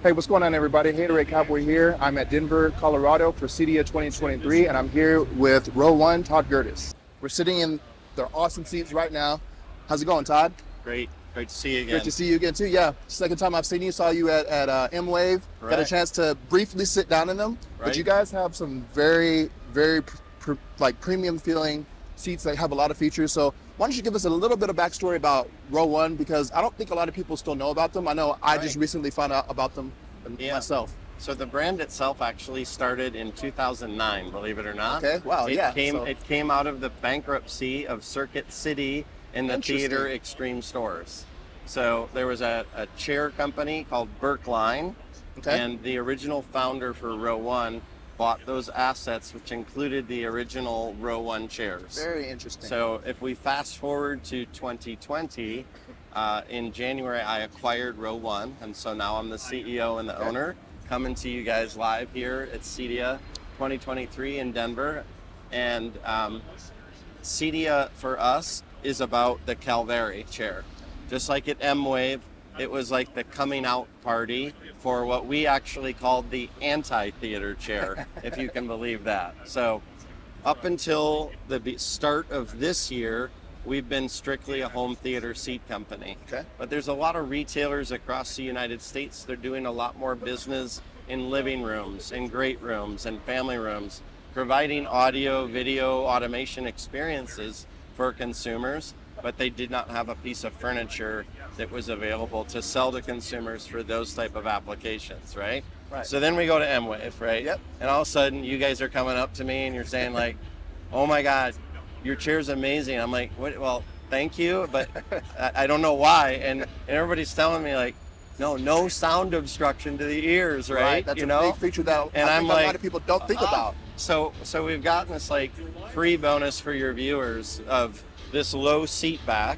Hey, what's going on, everybody? Haterade Cowboy here. I'm at Denver, Colorado for CEDIA 2023, and I'm here with Row 1, Todd Gertis. We're sitting in their awesome seats right now. How's it going, Todd? Great to see you again. Great to see you again, too. Yeah, second time I've seen you. Saw you at M-Wave. Right. Got a chance to briefly sit down in them. Right. But you guys have some very premium feeling seats that have a lot of features. So why don't you give us a little bit of backstory about Row 1, because I don't think a lot of people still know about them. I know I just recently found out about them myself. So the brand itself actually started in 2009, believe it or not. Okay, wow, It came out of the bankruptcy of Circuit City and the Theater Extreme stores. So there was a chair company called Berkline, and the original founder for Row 1 bought those assets, which included the original Row 1 chairs. Very interesting. So if we fast forward to 2020, in January I acquired Row 1, and so now I'm the CEO and the owner, coming to you guys live here at CEDIA 2023 in Denver. And CEDIA for us is about the Calvary chair. Just like at M-Wave, it was like the coming out party for what we actually called the anti-theater chair, if you can believe that. So up until the start of this year, we've been strictly a home theater seat company. But there's a lot of retailers across the United States. They're doing a lot more business in living rooms, in great rooms, and family rooms, providing audio, video, automation experiences for consumers, but they did not have a piece of furniture that was available to sell to consumers for those type of applications, right? So then we go to M-Wave, right? And all of a sudden, you guys are coming up to me and you're saying like, oh my God, your chair's amazing. I'm like, what? Well, thank you, but I don't know why. And everybody's telling me like, no sound obstruction to the ears, right? That's a big feature that a lot of people don't think about. So we've gotten this like free bonus for your viewers of this low seat back,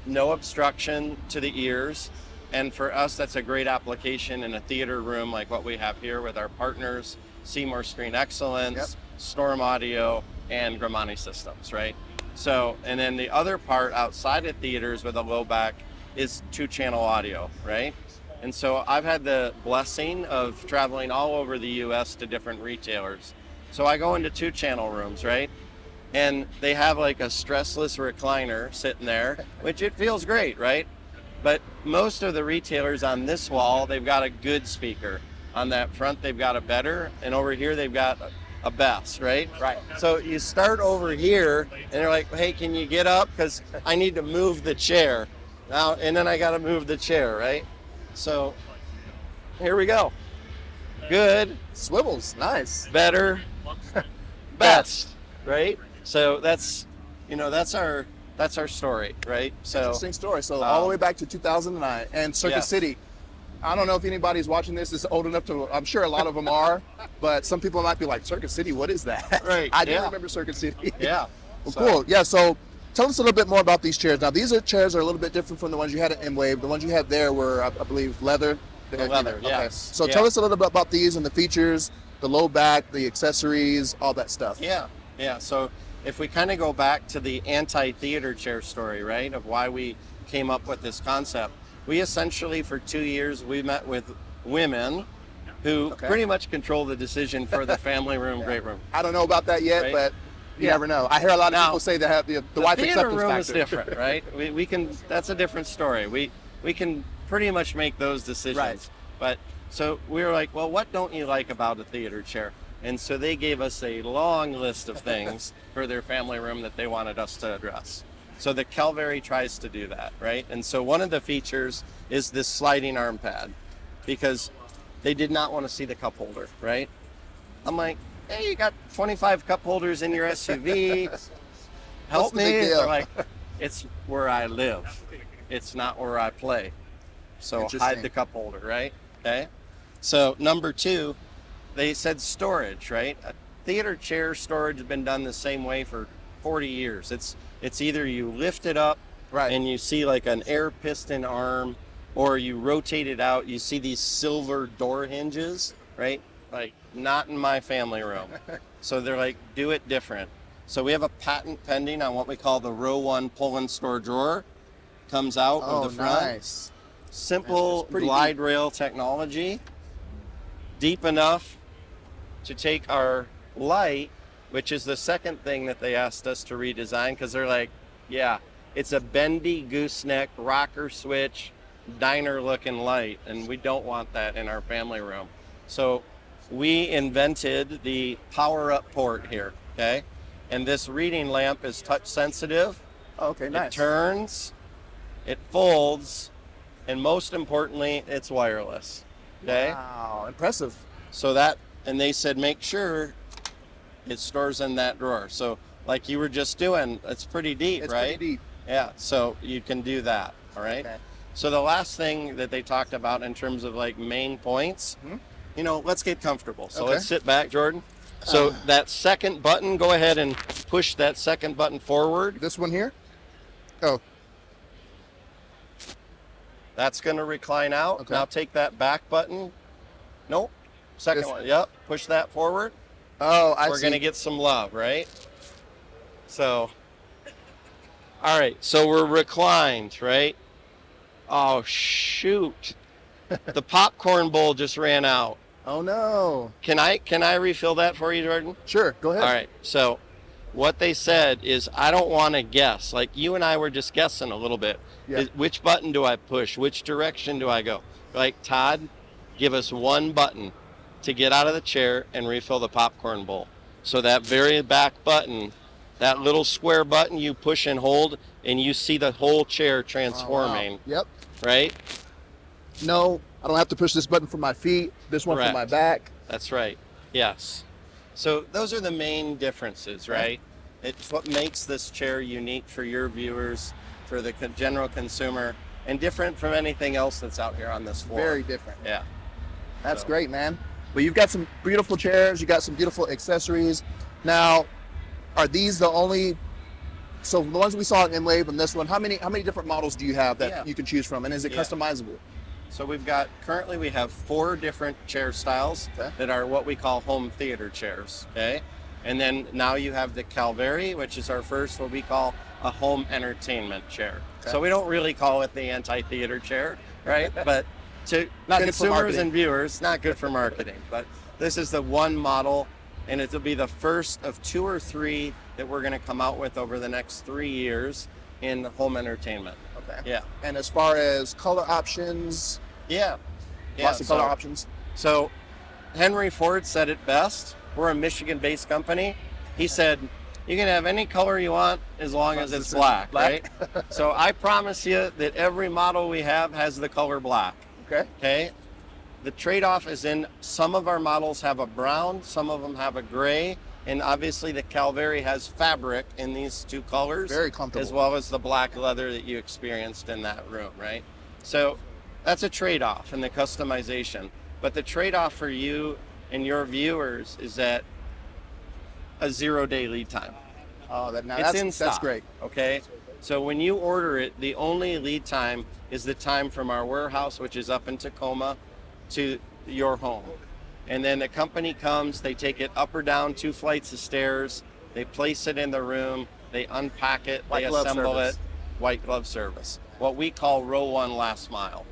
no obstruction to the ears. And for us, that's a great application in a theater room like what we have here with our partners, Seymour Screen Excellence, Storm Audio, and Gramani Systems, right? So, and then the other part outside of theaters with a low back is 2-channel audio, right? And so I've had the blessing of traveling all over the US to different retailers. So I go into 2-channel rooms, right? And they have like a stressless recliner sitting there, which it feels great, right? But most of the retailers on this wall, they've got a good speaker. On that front, they've got a better, and over here, they've got a best, right? So you start over here, and they're like, hey, can you get up? Because I need to move the chair. Now, and then I got to move the chair, right? So here we go. Good. Swivels, nice. Better. Best, right? So that's our story, right? So interesting story. So all the way back to 2009 and Circuit City. I don't know if anybody's watching this is old enough to, I'm sure a lot of them are, but some people might be like, Circuit City, what is that? Right. I do remember Circuit City. Yeah. Well, cool. Yeah, so tell us a little bit more about these chairs. Now, these chairs are a little bit different from the ones you had at M-Wave. The ones you had there were, I believe, leather. Leather, yes. So tell us a little bit about these and the features, the low back, the accessories, all that stuff. Yeah. So if we kind of go back to the anti-theater chair story, right, of why we came up with this concept, we essentially, for 2 years, we met with women who pretty much control the decision for the family room, great room. I don't know about that yet, but you never know. I hear a lot of people say they have the wife acceptance factor. The theater room is different, right? We can, that's a different story. We can pretty much make those decisions. But so we were like, well, what don't you like about a theater chair? And so they gave us a long list of things for their family room that they wanted us to address. So the Calvary tries to do that, right? And so one of the features is this sliding arm pad, because they did not want to see the cup holder, right? I'm like, hey, you got 25 cup holders in your SUV. Help me. They're like, it's where I live. It's not where I play. So hide the cup holder, right? Okay. So number 2, they said storage, right? A theater chair storage has been done the same way for 40 years. It's either you lift it up and you see like an air piston arm, or you rotate it out, you see these silver door hinges, right? Like, not in my family room. So they're like, do it different. So we have a patent pending on what we call the Row 1 pull and store drawer. Comes out of the front. Nice. simple It's pretty glide rail technology, deep enough to take our light, which is the second thing that they asked us to redesign, because they're like, yeah, it's a bendy gooseneck rocker switch diner looking light, and we don't want that in our family room. So we invented the power up port here, okay? And this reading lamp is touch sensitive. Oh, okay, nice. It turns, it folds, and most importantly, it's wireless. Okay? Wow, impressive. So that, and they said make sure it stores in that drawer. So like you were just doing, it's pretty deep, It's right? pretty deep. Yeah, so you can do that, all right? Okay. So the last thing that they talked about in terms of like main points, you know, let's get comfortable. So Okay. let's sit back, Jordan. So that second button, go ahead and push that second button forward. This one here? Oh, That's going to recline out. Okay. Now take that back button. Nope. Second This- one. Yep. Push that forward. oh, I We're see. going to get some love, right? So, all right. So we're reclined, right? Oh, shoot. The popcorn bowl just ran out. Oh no. Can I refill that for you, Jordan? Sure, go ahead. All right. So what they said is, I don't want to guess. Like you and I were just guessing a little bit. Yeah. Which button do I push? Which direction do I go? Like, Todd, give us one button to get out of the chair and refill the popcorn bowl. So that very back button, that little square button you push and hold, and you see the whole chair Oh, wow. transforming, Yep. right? No, I don't have to push this button for my feet. This one Correct. for my back. That's right. Yes. So those are the main differences, right? It's what makes this chair unique for your viewers, for the general consumer, and different from anything else that's out here on this floor. Very different. Yeah. That's So- great, man. Well, you've got some beautiful chairs. You got some beautiful accessories. Now, are these the only? So the ones we saw in Wave and this one, how many different models do you have that Yeah. you can choose from? And is it Yeah. customizable? So currently we have 4 different chair styles Okay. that are what we call home theater chairs, okay? And then now you have the Calvary, which is our first, what we call a home entertainment chair. Okay. So we don't really call it the anti-theater chair, right? But to Not good for consumers marketing. and viewers, not good for marketing. But this is the one model, and it'll be the first of 2 or 3 that we're gonna come out with over the next 3 years in home entertainment. Okay. Yeah. And as far as color options, Yeah. lots of color so- options. So Henry Ford said it best. We're a Michigan-based company. He said, you can have any color you want as long as it's black, right? So I promise you that every model we have has the color black, Okay. okay? The trade-off is in some of our models have a brown, some of them have a gray, and obviously the Calvary has fabric in these 2 colors. Very comfortable. As well as the black leather that you experienced in that room, right? So that's a trade-off in the customization. But the trade-off for you and your viewers is that a 0-day lead time. Oh, It's in stock. that's great. Okay? So when you order it, the only lead time is the time from our warehouse, which is up in Tacoma, to your home. And then the company comes, they take it up or down 2 flights of stairs, they place it in the room, they unpack it, White they glove assemble service. it, white glove service. What we call row 1 last mile.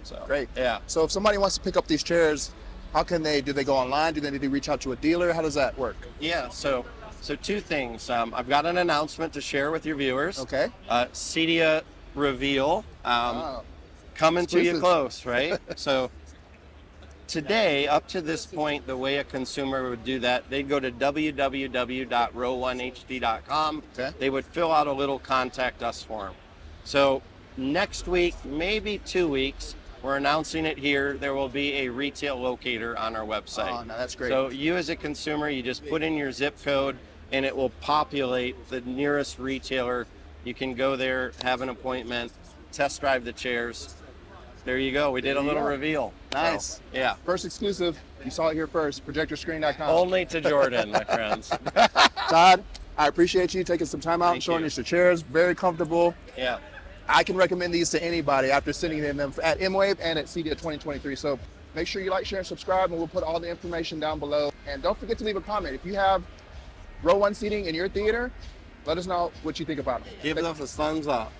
So Great. Yeah. So if somebody wants to pick up these chairs, how can they? Do they go online? Do they need to reach out to a dealer? How does that work? Yeah, so 2 things. I've got an announcement to share with your viewers. Okay. Cedia reveal Wow. coming to you Exclusive. close, right? So today, up to this point, the way a consumer would do that, they'd go to www.row1hd.com. Okay. They would fill out a little contact us form. So next week, maybe 2 weeks, we're announcing it here. There will be a retail locator on our website. Oh, no, that's great. So you as a consumer, you just put in your zip code and it will populate the nearest retailer. You can go there, have an appointment, test drive the chairs. There you go. We did a There you little go. reveal. Nice. So, yeah. First exclusive. You saw it here first. Projectorscreen.com. Only to Jordan, my friends. Todd, I appreciate you taking some time out and Thank showing you. us your chairs. Very comfortable. Yeah. I can recommend these to anybody after sitting in them at M-Wave and at CEDIA 2023. So make sure you like, share, and subscribe, and we'll put all the information down below. And don't forget to leave a comment. If you have row 1 seating in your theater, let us know what you think about it. Give us a thumbs up.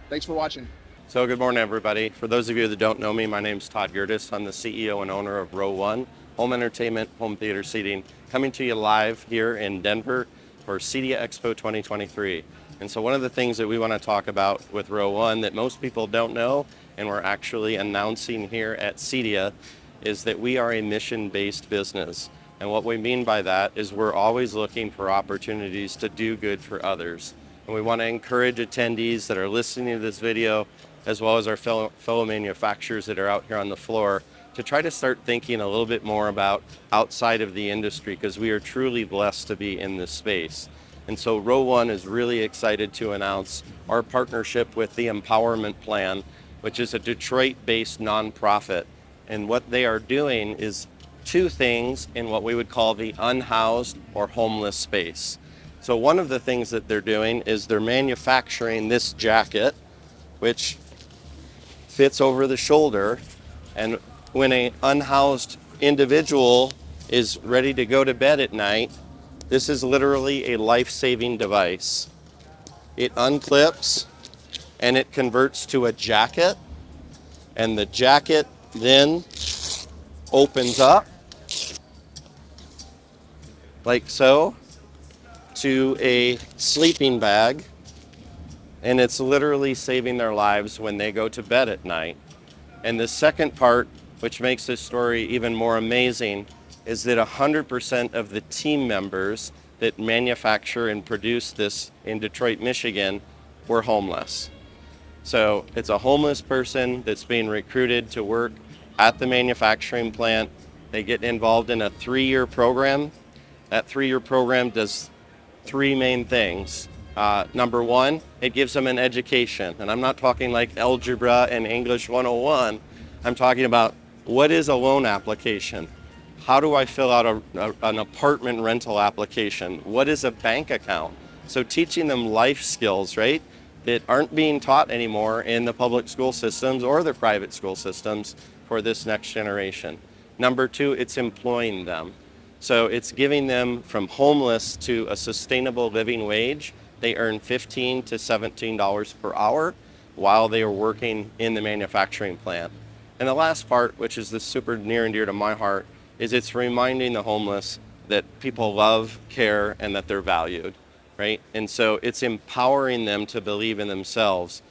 Thanks for watching. So good morning, everybody. For those of you that don't know me, my name's Todd Gertis. I'm the CEO and owner of Row One, home entertainment, home theater seating, coming to you live here in Denver for CEDIA Expo 2023. And so one of the things that we want to talk about with Row One that most people don't know, and we're actually announcing here at CEDIA, is that we are a mission-based business. And what we mean by that is we're always looking for opportunities to do good for others. And we want to encourage attendees that are listening to this video, as well as our fellow manufacturers that are out here on the floor, to try to start thinking a little bit more about outside of the industry, because we are truly blessed to be in this space. And so Row One is really excited to announce our partnership with the Empowerment Plan, which is a Detroit-based nonprofit. And what they are doing is two things in what we would call the unhoused or homeless space. So one of the things that they're doing is they're manufacturing this jacket, which fits over the shoulder. And when an unhoused individual is ready to go to bed at night, this is literally a life-saving device. It unclips and it converts to a jacket, and the jacket then opens up like so to a sleeping bag, and it's literally saving their lives when they go to bed at night. And the second part, which makes this story even more amazing, is that 100% of the team members that manufacture and produce this in Detroit, Michigan, were homeless. So it's a homeless person that's being recruited to work at the manufacturing plant. They get involved in a 3-year program. That 3-year program does three main things. Number one, it gives them an education. And I'm not talking like algebra and English 101. I'm talking about what is a loan application? How do I fill out an apartment rental application? What is a bank account? So teaching them life skills, right, that aren't being taught anymore in the public school systems or the private school systems for this next generation. Number two, it's employing them. So it's giving them from homeless to a sustainable living wage. They earn $15 to $17 per hour while they are working in the manufacturing plant. And the last part, which is this super near and dear to my heart, is it's reminding the homeless that people love, care, and that they're valued, right? And so it's empowering them to believe in themselves.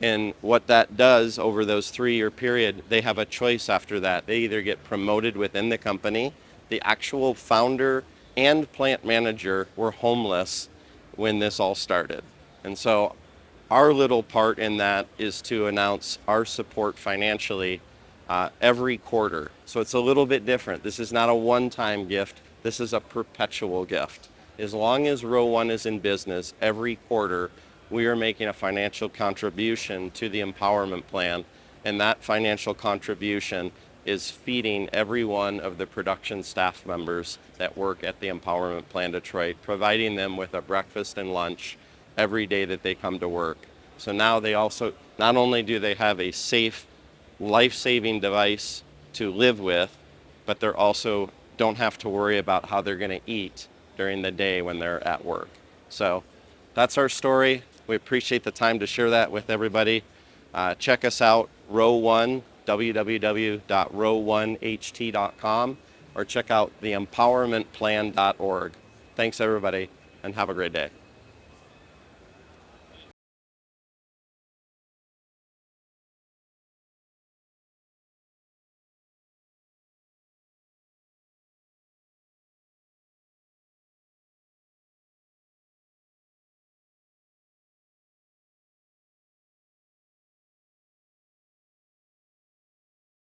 And what that does over those 3-year period, they have a choice after that. They either get promoted within the company. The actual founder and plant manager were homeless when this all started. And so our little part in that is to announce our support financially every quarter. So it's a little bit different. This is not a one-time gift. This is a perpetual gift. As long as Row One is in business, every quarter we are making a financial contribution to the empowerment plan, and that financial contribution is feeding every one of the production staff members that work at the Empowerment Plan Detroit, providing them with a breakfast and lunch every day that they come to work. So now they also, not only do they have a safe, life-saving device to live with, but they're also don't have to worry about how they're going to eat during the day when they're at work. So that's our story. We appreciate the time to share that with everybody. Check us out, Row One, www.row1ht.com, or check out theempowermentplan.org. Thanks, everybody, and have a great day.